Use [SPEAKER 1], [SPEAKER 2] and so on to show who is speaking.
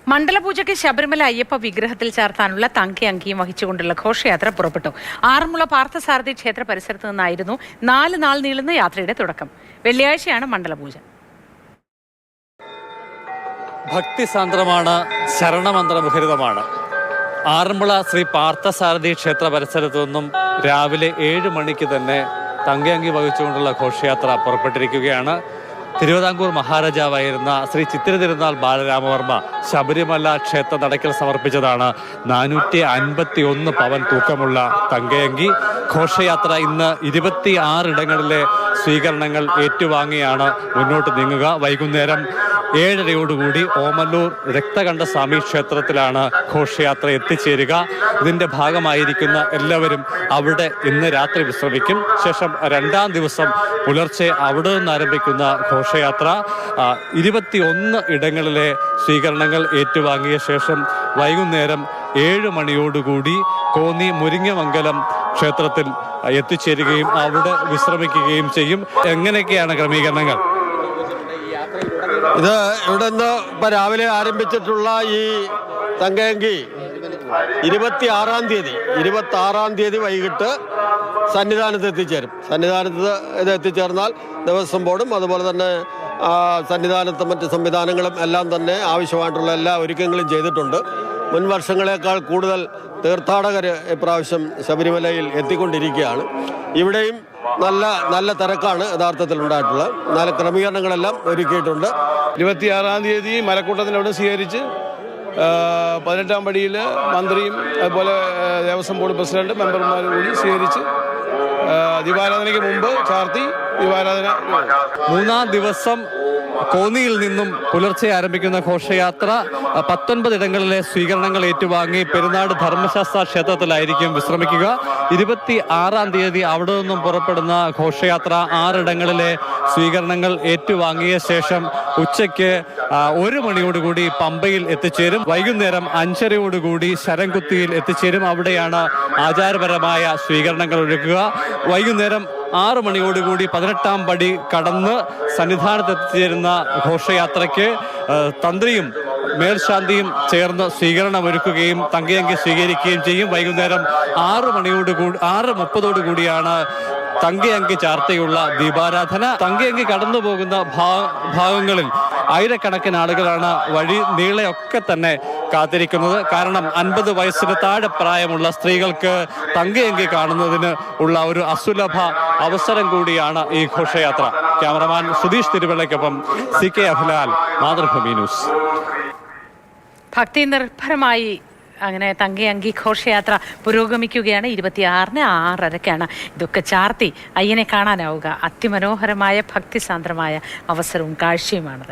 [SPEAKER 1] മണ്ഡലപൂജയ്ക്ക് ശബരിമല അയ്യപ്പ വിഗ്രഹത്തിൽ ചേർത്താനുള്ള തങ്ക അങ്കിയും വഹിച്ചുകൊണ്ടുള്ള ഘോഷയാത്ര പുറപ്പെട്ടു. ആറന്മുള പാർത്ഥസാരഥി ക്ഷേത്ര പരിസരത്ത് നിന്നായിരുന്നു 4 നാൾ നീളുന്ന യാത്രയുടെ തുടക്കം. വെള്ളിയാഴ്ചയാണ് മണ്ഡലപൂജ.
[SPEAKER 2] ഭക്തിസാന്ദ്രമാണ്, ശരണമന്ത്രമുഖരിതമാണ്. ആറന്മുള ശ്രീ പാർത്ഥസാരഥി ക്ഷേത്ര പരിസരത്തു നിന്നും രാവിലെ 7 മണിക്ക് തന്നെ തങ്കയങ്കി വഹിച്ചുകൊണ്ടുള്ള ഘോഷയാത്ര പുറപ്പെട്ടിരിക്കുകയാണ്. തിരുവിതാംകൂർ മഹാരാജാവായിരുന്ന ശ്രീ ചിത്തിര തിരുനാൾ ബാലരാമവർമ്മ ശബരിമല ക്ഷേത്ര നടയ്ക്കൽ സമർപ്പിച്ചതാണ് 451 പവൻ തൂക്കമുള്ള തങ്കയങ്കി. ഘോഷയാത്ര ഇന്ന് 26 ഇടങ്ങളിലെ സ്വീകരണങ്ങൾ ഏറ്റുവാങ്ങിയാണ് മുന്നോട്ട് നീങ്ങുക. വൈകുന്നേരം 7:30 ഓമല്ലൂർ രക്തകണ്ഠസ്വാമി ക്ഷേത്രത്തിലാണ് ഘോഷയാത്ര എത്തിച്ചേരുക. ഇതിന്റെ ഭാഗമായിരിക്കുന്ന എല്ലാവരും അവിടെ ഇന്ന് രാത്രി വിശ്രമിക്കും. ശേഷം 2-ാം ദിവസം പുലർച്ചെ അവിടെ നിന്ന് ആരംഭിക്കുന്ന ഘോഷയാത്ര 21 ഇടങ്ങളിലെ സ്വീകരണങ്ങൾ ഏറ്റുവാങ്ങിയ ശേഷം വൈകുന്നേരം 7 മണിയോടുകൂടി കോന്നി മുരിങ്ങമംഗലം ക്ഷേത്രത്തിൽ എത്തിച്ചേരുകയും അവിടെ വിശ്രമിക്കുകയും ചെയ്യും. എങ്ങനെയൊക്കെയാണ് ക്രമീകരണങ്ങൾ?
[SPEAKER 3] ഇത് ഇവിടെ നിന്ന് ഇപ്പം രാവിലെ ആരംഭിച്ചിട്ടുള്ള ഈ തങ്കയങ്കി 26-ാം തീയതി വൈകിട്ട് സന്നിധാനത്ത് എത്തിച്ചേരും. സന്നിധാനത്ത് ഇത് എത്തിച്ചേർന്നാൽ ദേവസ്വം ബോർഡും അതുപോലെ തന്നെ സന്നിധാനത്ത് മറ്റ് സംവിധാനങ്ങളും എല്ലാം തന്നെ ആവശ്യമായിട്ടുള്ള എല്ലാ ഒരുക്കങ്ങളും ചെയ്തിട്ടുണ്ട്. മുൻ വർഷങ്ങളെക്കാൾ കൂടുതൽ തീർത്ഥാടകർ ഇപ്രാവശ്യം ശബരിമലയിൽ എത്തിക്കൊണ്ടിരിക്കുകയാണ്. ഇവിടെയും നല്ല തിരക്കാണ് യഥാർത്ഥത്തിൽ ഉണ്ടായിട്ടുള്ളത്. നല്ല ക്രമീകരണങ്ങളെല്ലാം ഒരുക്കിയിട്ടുണ്ട്.
[SPEAKER 4] 26-ാം തീയതി മലക്കൂട്ടത്തിനവിടെ സ്വീകരിച്ച് 18-ാം പടിയിൽ മന്ത്രിയും അതുപോലെ ദേവസ്വം ബോർഡ് പ്രസിഡന്റ് മെമ്പർമാരും കൂടി സ്വീകരിച്ച് ദീപാരാധനയ്ക്ക് മുമ്പ് ചാർത്തി ദീപാരാധന.
[SPEAKER 2] 3-ാം ദിവസം കോന്നിയിൽ നിന്നും പുലർച്ചെ ആരംഭിക്കുന്ന ഘോഷയാത്ര 19 ഇടങ്ങളിലെ സ്വീകരണങ്ങൾ ഏറ്റുവാങ്ങി പെരുന്നാട് ധർമ്മശാസ്ത്ര ക്ഷേത്രത്തിലായിരിക്കും വിശ്രമിക്കുക. 26-ാം തീയതി അവിടെ നിന്നും പുറപ്പെടുന്ന ഘോഷയാത്ര 6 ഇടങ്ങളിലെ സ്വീകരണങ്ങൾ ഏറ്റുവാങ്ങിയ ശേഷം ഉച്ചയ്ക്ക് 1 മണിയോടുകൂടി പമ്പയിൽ എത്തിച്ചേരും. വൈകുന്നേരം 5:30 ശരംകുത്തിയിൽ എത്തിച്ചേരും. അവിടെയാണ് ആചാരപരമായ സ്വീകരണങ്ങൾ ഒരുക്കുക. വൈകുന്നേരം 6 മണിയോടുകൂടി 18-ാം പടി കടന്ന് സന്നിധാനത്ത് എത്തിച്ചേരുന്ന ഘോഷയാത്രയ്ക്ക് തന്ത്രിയും മേൽശാന്തിയും ചേർന്ന് സ്വീകരണം ഒരുക്കുകയും തങ്കയങ്കി സ്വീകരിക്കുകയും ചെയ്യും. വൈകുന്നേരം 6:30 തങ്കയങ്കി ചാർത്തയുള്ള ദീപാരാധന. തങ്കയങ്കി കടന്നു പോകുന്ന ഭാഗങ്ങളിൽ ആയിരക്കണക്കിന് ആളുകളാണ് വഴി നീളെയൊക്കെ തന്നെ കാത്തിരിക്കുന്നത്. കാരണം 50 വയസ്സിന് താഴെ പ്രായമുള്ള സ്ത്രീകൾക്ക് തങ്കയങ്കി കാണുന്നതിന് ഉള്ള ഒരു അസുലഭ അവസരം കൂടിയാണ് ഈ ഘോഷയാത്ര. ക്യാമറമാൻ സുധീഷ് തിരുവള്ളയ്ക്കൊപ്പം CK അഭിലാൽ, മാതൃഭൂമി ന്യൂസ്.
[SPEAKER 1] ഭക്തി നിർഭരമായി അങ്ങനെ തങ്കയങ്കി ഘോഷയാത്ര പുരോഗമിക്കുകയാണ്. 26-ന് 6:30-ക്കാണ് ഇതൊക്കെ ചാർത്തി അയ്യനെ കാണാനാവുക. അതിമനോഹരമായ ഭക്തിസാന്ദ്രമായ അവസരവും കാഴ്ചയുമാണത്.